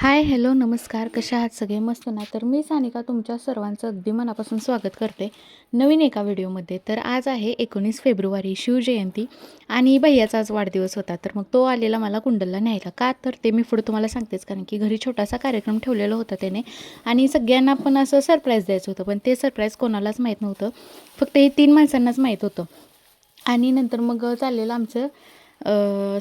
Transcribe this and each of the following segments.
हाय, hello, नमस्कार. कशा आहात सगळे? मस्त ना? तर मी सानिका तुमच्या सर्वांचं अगदी मनापासून स्वागत करते नवीन एका व्हिडिओमध्ये. तर आज आहे 19 फेब्रुवारी, शिवजयंती आणि भैयाचा आज वाढदिवस होता. तर मग तो आलेला मला कुंडलला न्यायला. का तर ते मी पुढे तुम्हाला सांगतेच, कारण की घरी छोटासा कार्यक्रम ठेवलेला होता त्याने आणि सगळ्यांना पण असं सरप्राईज द्यायचं होतं. पण ते सरप्राईज कोणालाच माहीत नव्हतं, फक्त हे 3 माणसांनाच माहीत होतं. आणि नंतर मग चाललेलं आमचं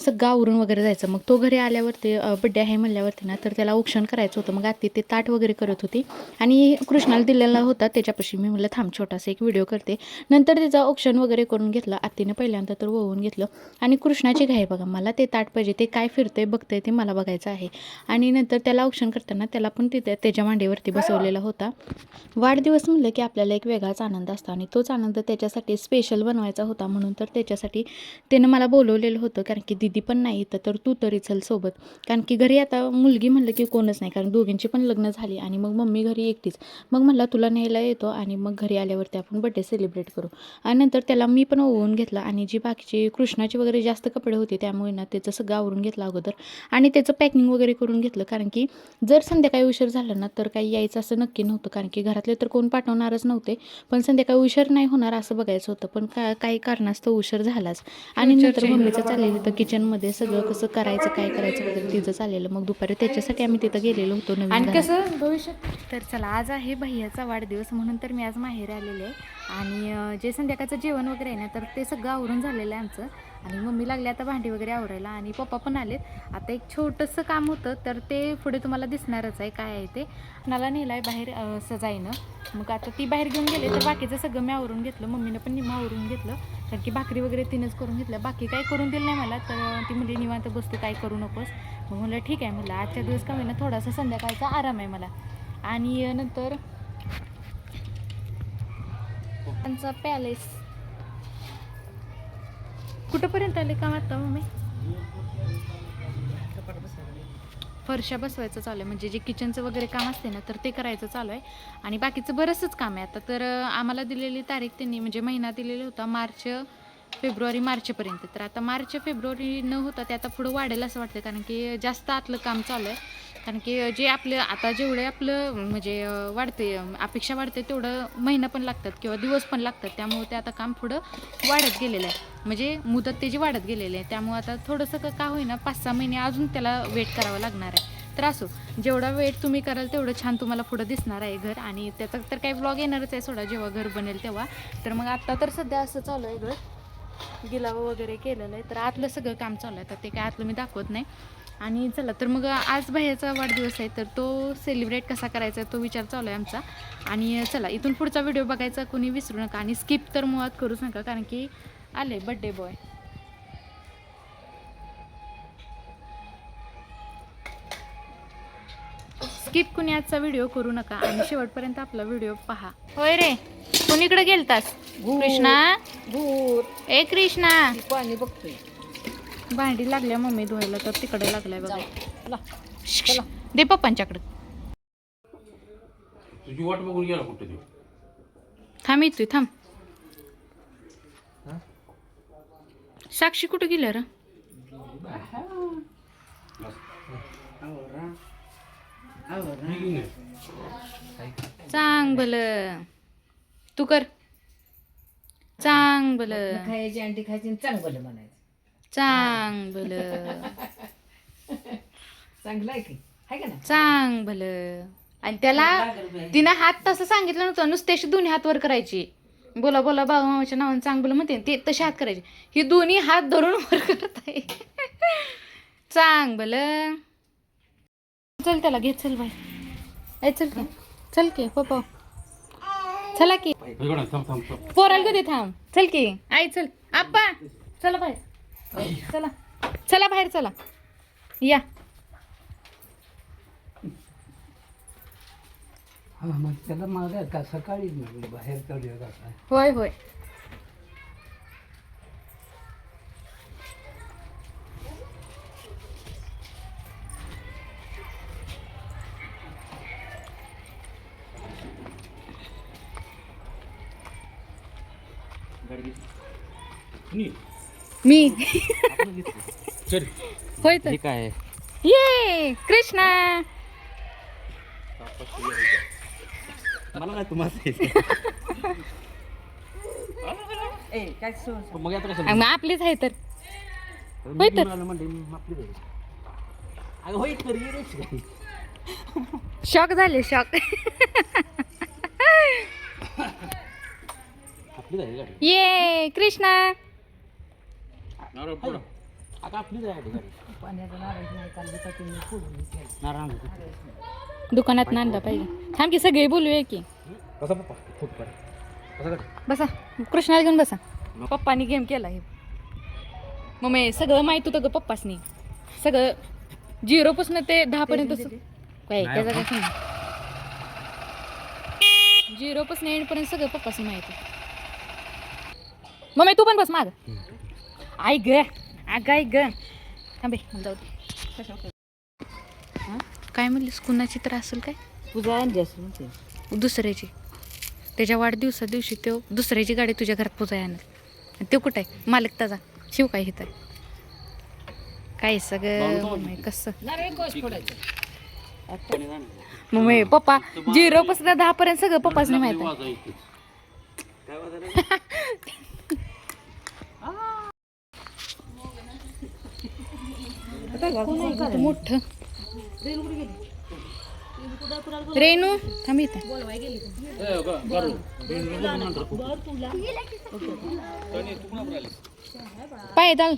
सगळं आवरून वगैरे जायचं. मग तो घरी आल्यावरती बड्डे आहे म्हणल्यावरती ना, तर त्याला औक्षण करायचं होतं. मग आत्ती ते ताट वगैरे करत होती आणि कृष्णाला दिलेला होता त्याच्यापाशी मी म्हटलं थांब छोटासा एक व्हिडिओ करते. नंतर त्याचं औक्षण वगैरे करून घेतलं. आत्तीनं पहिल्यांदा तर ओवून घेतलं आणि कृष्णाची घाई बघा, मला ते ताट पाहिजे, ते काय फिरतंय बघतंय ते मला बघायचं आहे. आणि नंतर त्याला औक्षण करताना त्याला पण तिथे त्याच्या मांडीवरती बसवलेला होता. वाढदिवस म्हणलं की आपल्याला एक वेगळाच आनंद असतो आणि तोच आनंद त्याच्यासाठी स्पेशल बनवायचा होता. म्हणून तर त्याच्यासाठी त्यानं मला बोलवलेलं होतं, कारण की दीदी पण नाही इथं, तर तू तरी चल सोबत. कारण की घरी आता मुलगी म्हणलं की कोणच नाही, कारण दोघींची पण लग्न झाली आणि मग मम्मी घरी एकटीच. मग म्हणला तुला न्यायला येतो आणि मग घरी आल्यावरती आपण बड्डे सेलिब्रेट करू. आणि नंतर त्याला मी पण ओवून घेतला आणि जी बाकीची कृष्णाची वगैरे जास्त कपडे होते त्यामुळे ना त्याचं सगळं आवरून घेतलं अगोदर आणि त्याचं पॅकिंग वगैरे करून घेतलं. कारण की जर संध्याकाळी उशीर झाला ना तर काही यायचं असं नक्की नव्हतं, कारण की घरातले तर कोण पाठवणारच नव्हते. पण संध्याकाळी उशीर नाही होणार असं बघायचं होतं, पण काही कारणास्तव उशीर झालाच. आणि नंतर मम्मीचं चाललेलं तर किचनमध्ये सगळं कसं करायचं, काय करायचं वगैरे तिचं चाललेलं. मग दुपारी त्याच्यासाठी आम्ही तिथं गेलेलो होतो नवीन आणि घरात. कसं भविष्यात. तर चला, आज आहे भैयाचा वाढदिवस म्हणून तर मी आज माहेरी आलेले आहे आणि जे संध्याकाळचं जेवण वगैरे आहे ना तर ते सगळं आवरून झालेलं आहे आमचं. आणि मम्मी लागली आता भांडी वगैरे आवरायला आणि पप्पा पण आलेत. आता एक छोटंसं काम होतं तर ते पुढे तुम्हाला दिसणारच आहे काय आहे ते. मला नेलं आहे बाहेर सजाईनं. मग आता ती बाहेर घेऊन गेले तर बाकीचं सगळं मी आवरून घेतलं, मम्मीनं पण निम्मं आवरून घेतलं, कारण की भाकरी वगैरे तिनंच करून घेतलं. बाकी काही करून दिलं नाही मला, तर ती म्हणजे निवांत बसते, काय करू नकोस. मग म्हणलं ठीक आहे, म्हणलं आजच्या दिवस का होईना थोडासा संध्याकाळचा आराम आहे मला. आणि नंतर त्यांचा पॅलेस कुठंपर्यंत आले काम आता मम्मी? फरशा बसवायचं चालू आहे, म्हणजे जे किचनचं वगैरे काम असते ना तर ते करायचं चालू आहे आणि बाकीचं बरंचसंच काम आहे आता. तर आम्हाला दिलेली तारीख त्यांनी म्हणजे महिना दिलेला होता मार्चपर्यंत. तर आता मार्च फेब्रुवारी न होता ते आता पुढं वाढेल असं वाटतं, कारण की जास्त आतलं काम चालू आहे. कारण की जे आपलं आता जेवढे आपलं म्हणजे वाढते अपेक्षा वाढते तेवढं महिना पण लागतात किंवा दिवस पण लागतात. त्यामुळे ते आता काम पुढं वाढत गेलेलं आहे, म्हणजे मुदत त्याची वाढत गेलेली आहे. त्यामुळे आता थोडंसं का होईना 5-6 महिने अजून त्याला वेट करावं लागणार आहे. तर असो, जेवढा वेट तुम्ही कराल तेवढं छान तुम्हाला पुढं दिसणार आहे घर. आणि त्याचा तर काही ब्लॉग येणारच आहे सोडा, जेव्हा घर बनेल तेव्हा. तर मग आत्ता तर सध्या असं चालू आहे, घर गिलावं वगैरे केलेलं आहे, तर आतलं सगळं काम चालू आहे. तर ते काय आतलं मी दाखवत नाही. आणि चला, तर मग आज भैयाचा वाढदिवस आहे तर तो सेलिब्रेट कसा करायचा तो विचार चालू आहे आमचा. आणि चला, इथून पुढचा व्हिडिओ बघायचा कोणी विसरू नका आणि स्किप तर मुळात करूच नका, कारण की आले बड्डे बॉय. स्किप कुणी आजचा व्हिडिओ करू नका आणि शेवटपर्यंत आपला व्हिडिओ पहा. होय रे, कोणीकडे गेलतास? कृष्णा, ए कृष्णा, पाणी बघतोय. भांडी लागल्या मम्मी धुवायला तर तिकडे लागलाय बघा. चला दे पप्पांच्याकडे. तुझी वाट बघून गेला कुठे ते. थांब येतोय, थांब. साक्षी कुठे गेल्या रे? चांग भलं तू कर, चांग भलं, खायची अंडी खायची चांगलं म्हणायचं. चांग भलं, चांगलं आहे की आहे का ना. चांग भलं. आणि त्याला तिनं हात तसं सांगितलं नव्हतं, नुसते अशी दोन्ही हात वर करायची. बोला बोला बाबा मामाच्या नावाने चांग भलं म्हणते ते, तसे हात करायचे. ही दोन्ही हात धरून वर करत आहे. चांग भलं. चल त्याला घे, चल बाई. ए चल की, चल की पप्पा, चला की. पोराला कधी थांब, चल की आई, चल आप्पा, चला बाहेर, चला चला बाहेर, चला या. हा मग त्याला मागा का सकाळीच म्हणजे बाहेर काढूया का काय. होय होय. मी चल होय तर काय ये कृष्णा, मला नाही तुम्हाला ए काय सोड मग आता कसं मग आपलीच आहे तर मी होय तर. घेऊन आलो म्हणजे आपली जाईल अगं होय तर ये रे शिकाय. शॉक झाले शॉक. आपली जाईल गाडी ये कृष्णा. आता आपली जाईल गाडी पाण्याचा नारळ नाही काल बिचा तुम्ही फोडून केलं नारायण दुकानात आणला पाहिजे. थांब की सगळे बोलूया की. कसा पप्पा खूप कर कसा कर बसा कृष्णाला घेऊन बसा. पप्पानी गेम केला हे. मम्मी सगळं माहित होतं ग पप्पासनी. सगळं 0 पासून ते 10 पर्यंत काय त्याचा काय सांग. 0 पासून एंड पर्यंत सगळं पप्पासनी माहित होतं. मम्मी तू पण बस माग. आई ग अग आई ग थांबे जाऊ दे. काय म्हणलीस कुणाची तर असेल काय पूजा आणली असं म्हणते दुसऱ्याची. त्याच्या वाढदिवसा दिवशी तो दुसऱ्याची गाडी तुझ्या घरात पोचाय आणल. आणि तो कुठं आहे मालक त्याचा शिव काय हिथं काय सगळं मम्मी कसं. नारळ कोस फोडायचं मम्मी पप्पा 0 पासून 10 पर्यंत सगळं पप्पाच नाही माहित आहे. काय वाजायला मोठं रेणू थांब इथं. पायदल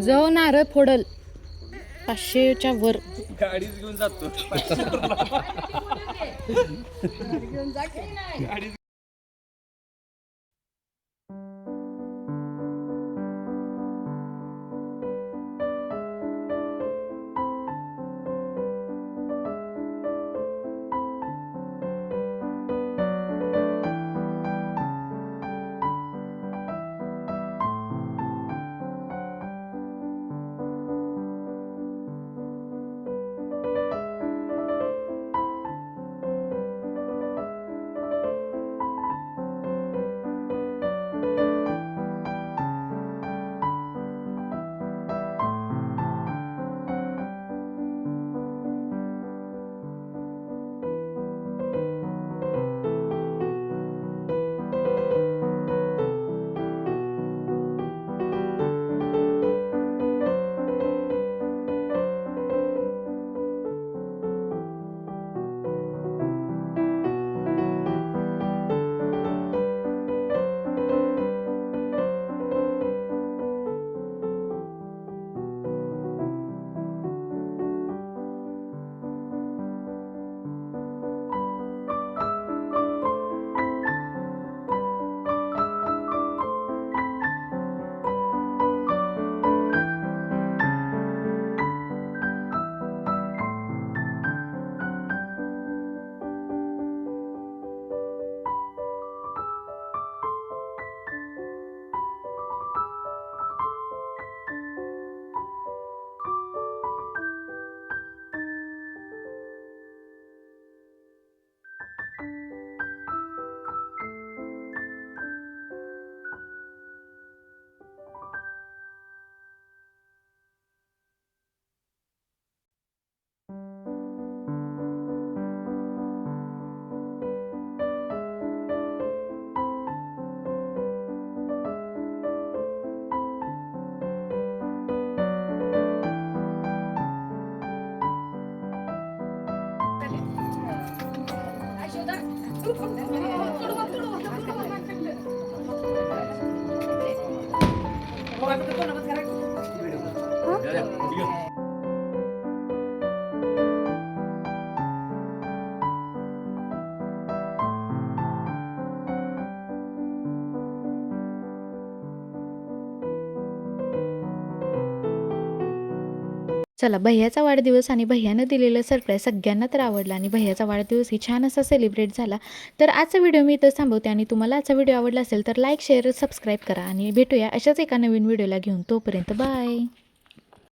जाऊ नारळ फोडल 500च्या वर. गाडीच घेऊन जातो चला भैयाचा वाढदिवस आणि भैयानं दिलेलं सरप्राईज सगळ्यांना तर आवडला आणि भैयाचा वाढदिवस ही छान असा सेलिब्रेट झाला. तर आजचा व्हिडिओ मी इथं थांबवते आणि तुम्हाला आजचा व्हिडिओ आवडला असेल तर लाईक शेअर सबस्क्राईब करा आणि भेटूया अशाच एका नवीन व्हिडिओला घेऊन. तोपर्यंत बाय.